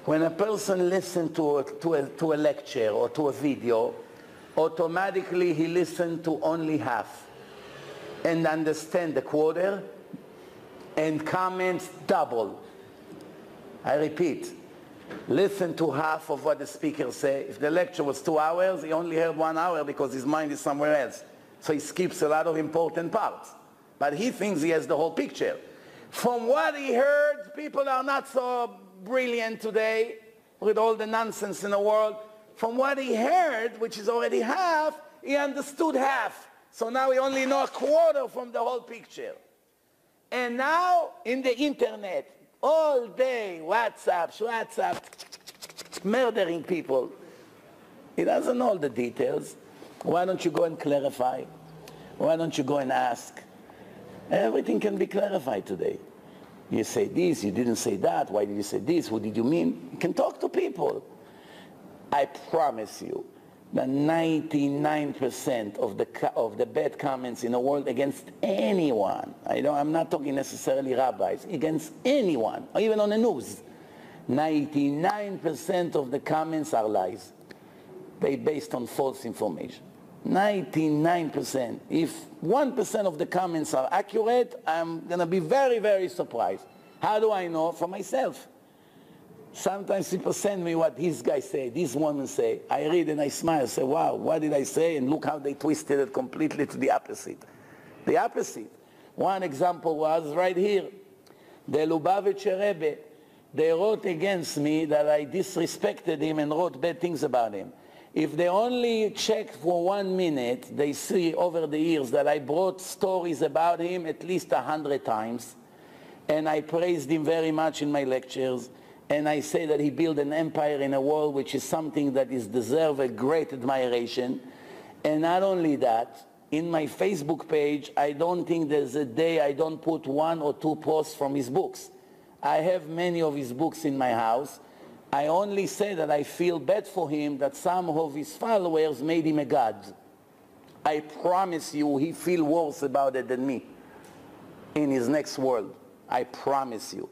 When a person listens to a lecture or to a video, automatically he listens to only half and understand the quarter and comments double. I repeat, listen to half of what the speaker say. If the lecture was 2 hours, he only heard 1 hour because his mind is somewhere else. So he skips a lot of important parts. But he thinks he has the whole picture. From what he heard, people are not so brilliant today with all the nonsense in the world. From what he heard, which is already half, he understood half. So now he only knows a quarter from the whole picture. And now in the internet, all day, WhatsApp, murdering people. He doesn't know all the details. Why don't you go and clarify? Why don't you go and ask? Everything can be clarified today. You say this, you didn't say that, why did you say this, who did you mean? You can talk to people. I promise you that 99% of the bad comments in the world against anyone, I'm not talking necessarily rabbis, against anyone, or even on the news, 99% of the comments are lies. They're based on false information. 99%. If 1% of the comments are accurate, I'm going to be very, very surprised. How do I know? For myself. Sometimes people send me what this guy say, this woman say. I read and I smile, say, wow, what did I say? And look how they twisted it completely to the opposite. The opposite. One example was right here. The Lubavitcher Rebbe, they wrote against me that I disrespected him and wrote bad things about him. If they only check for 1 minute, they see over the years that I brought stories about him at least 100 times. And I praised him very much in my lectures. And I say that he built an empire in a world which is something that is deserve a great admiration. And not only that, in my Facebook page, I don't think there's a day I don't put 1 or 2 posts from his books. I have many of his books in my house. I only say that I feel bad for him that some of his followers made him a god. I promise you he feels worse about it than me in his next world. I promise you.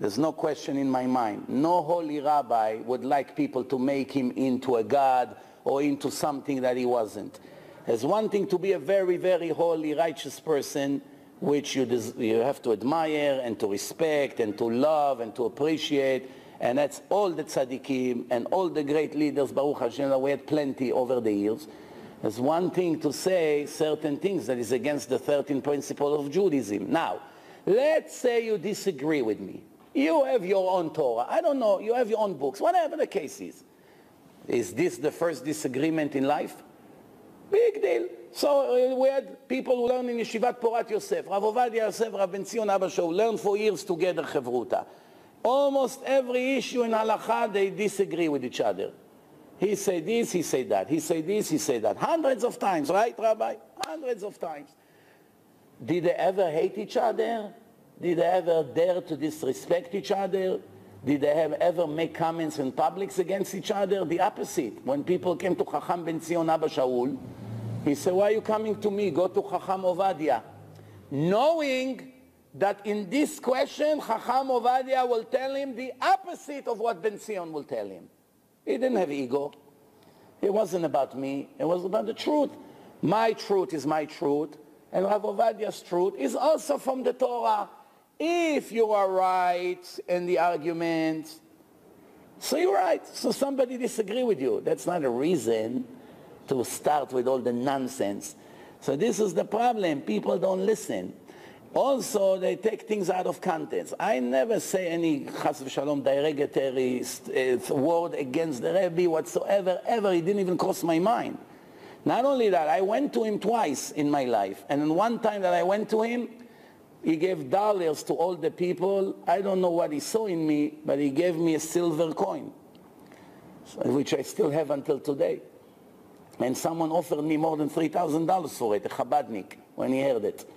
There's no question in my mind. No holy rabbi would like people to make him into a god or into something that he wasn't. There's one thing to be a very, very holy, righteous person, which you have to admire and to respect and to love and to appreciate. And that's all the tzaddikim and all the great leaders, Baruch Hashem, we had plenty over the years. There's one thing to say certain things that is against the 13 principles of Judaism. Now, let's say you disagree with me. You have your own Torah. I don't know, you have your own books, whatever the case is. Is this the first disagreement in life? Big deal. So we had people who learn in Yeshivat Porat Yosef, Rav Ovadia Yosef, Rav Ben Zion Abba Shaul, learned for years together Chevruta. Almost every issue in halakha, they disagree with each other. He say this, he say that. He say this, he say that. Hundreds of times, right, Rabbi? Hundreds of times. Did they ever hate each other? Did they ever dare to disrespect each other? Did they ever make comments in public against each other? The opposite. When people came to Chacham Ben Zion Abba Shaul, he said, why are you coming to me? Go to Chacham Ovadia. Knowing that in this question, Chacham Ovadia will tell him the opposite of what Ben Zion will tell him. He didn't have ego. It wasn't about me. It was about the truth. My truth is my truth, and Rav Ovadia's truth is also from the Torah. If you are right in the argument, so you're right. So somebody disagree with you. That's not a reason to start with all the nonsense. So this is the problem. People don't listen. Also, they take things out of context. I never say any chas v'shalom derogatory word against the Rebbe whatsoever, ever. It didn't even cross my mind. Not only that, I went to him twice in my life. And then one time that I went to him, he gave dollars to all the people. I don't know what he saw in me, but he gave me a silver coin, which I still have until today. And someone offered me more than $3,000 for it, a Chabadnik, when he heard it.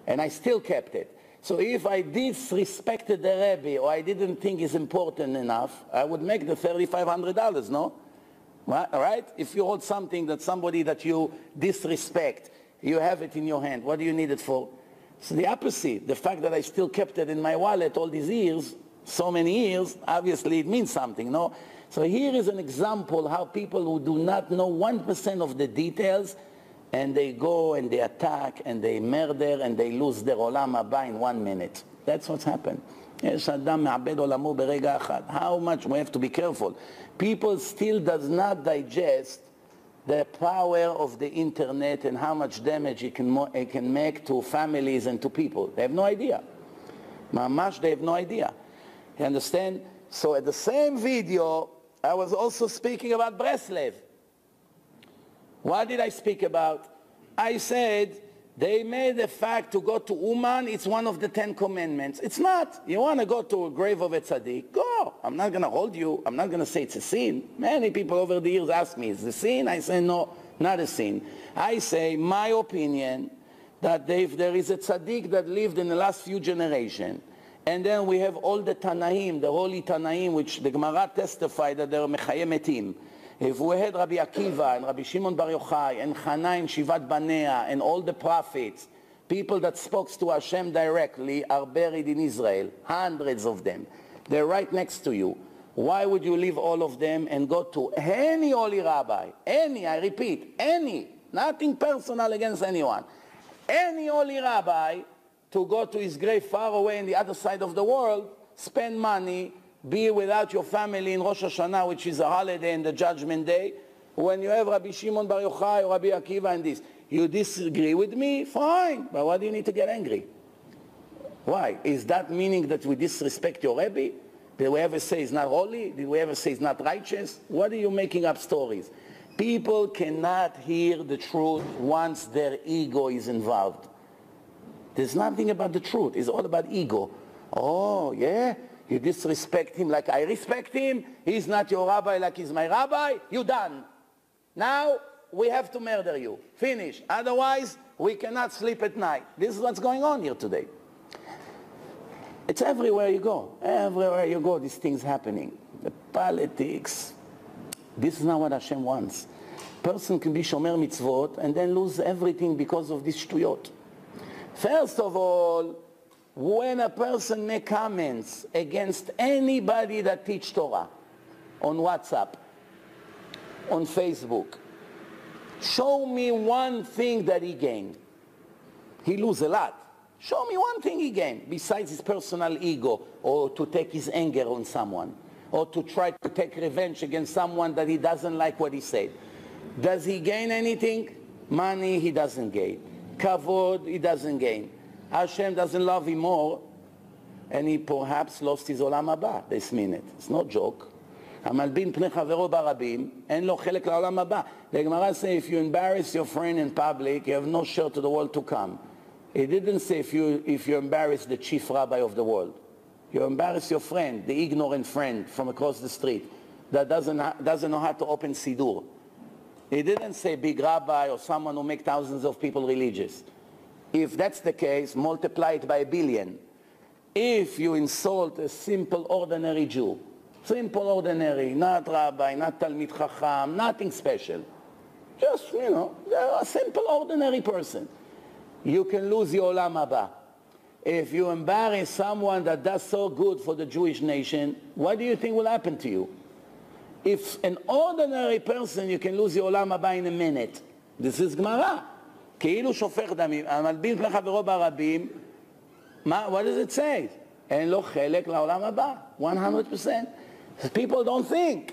And I still kept it. So if I disrespected the Rebbe or I didn't think it's important enough, I would make the $3,500, no? Right? If you hold something that somebody that you disrespect, you have it in your hand, what do you need it for? So the opposite, the fact that I still kept it in my wallet all these years, so many years, obviously it means something, no? So here is an example how people who do not know 1% of the details, and they go and they attack and they murder and they lose their עולם הבא in 1 minute. That's what's happened. יש אדם מאבד עולמו ברגע אחד. How much we have to be careful. People still does not digest the power of the internet and how much damage it can make to families and to people. They have no idea. ממש, they have no idea. You understand? So at the same video, I was also speaking about Breslev. What did I speak about? I said they made the fact to go to Uman, it's one of the 10 commandments. It's not. You want to go to a grave of a tzaddik? Go. I'm not going to hold you. I'm not going to say it's a sin. Many people over the years ask me, is it a sin? I say, no, not a sin. I say, my opinion, that if there is a tzaddik that lived in the last few generations, and then we have all the Tanaim, the holy Tanaim, which the Gemara testified that they're Mechayeh Metim. If we had Rabbi Akiva and Rabbi Shimon Bar Yochai and Chana and Shivat Banea and all the prophets, people that spoke to Hashem directly, are buried in Israel, hundreds of them. They're right next to you. Why would you leave all of them and go to any holy rabbi, any, I repeat, any, nothing personal against anyone, any holy rabbi, to go to his grave far away on the other side of the world, spend money, be without your family in Rosh Hashanah, which is a holiday and the Judgment Day, when you have Rabbi Shimon Bar Yochai or Rabbi Akiva and this. You disagree with me? Fine. But why do you need to get angry? Why? Is that meaning that we disrespect your Rebbe? Did we ever say it's not holy? Did we ever say it's not righteous? What are you making up stories? People cannot hear the truth once their ego is involved. There's nothing about the truth. It's all about ego. Oh, yeah? You disrespect him like I respect him. He's not your rabbi like he's my rabbi. You're done. Now we have to murder you. Finish. Otherwise, we cannot sleep at night. This is what's going on here today. It's everywhere you go. Everywhere you go, these things happening. The politics. This is not what Hashem wants. Person can be shomer mitzvot and then lose everything because of this shtuyot. First of all, when a person makes comments against anybody that teach Torah on WhatsApp, on Facebook, show me one thing that he gained. He lose a lot. Show me one thing he gained besides his personal ego, or to take his anger on someone, or to try to take revenge against someone that he doesn't like what he said. Does he gain anything? Money he doesn't gain. Kavod he doesn't gain. Hashem doesn't love him more, and he perhaps lost his עולם הבא this minute. It's no joke. המלבין פני חברו ברבים, אין לו חלק לעולם הבא. The Gemara says, if you embarrass your friend in public, you have no share to the world to come. It didn't say if you embarrass the chief rabbi of the world. You embarrass your friend, the ignorant friend from across the street that doesn't know how to open Sidur. It didn't say big rabbi or someone who makes thousands of people religious. If that's the case, multiply it by 1 billion. If you insult a simple, ordinary Jew, simple, ordinary, not rabbi, not Talmid Chacham, nothing special, just, a simple, ordinary person, you can lose your olam haba. If you embarrass someone that does so good for the Jewish nation, what do you think will happen to you? If an ordinary person, you can lose your olam haba in a minute. This is Gemara. כאילו שופך דמים, המלבין פני חברו ברבים, what does it say? אין לו חלק לעולם הבא, 100%. People don't think.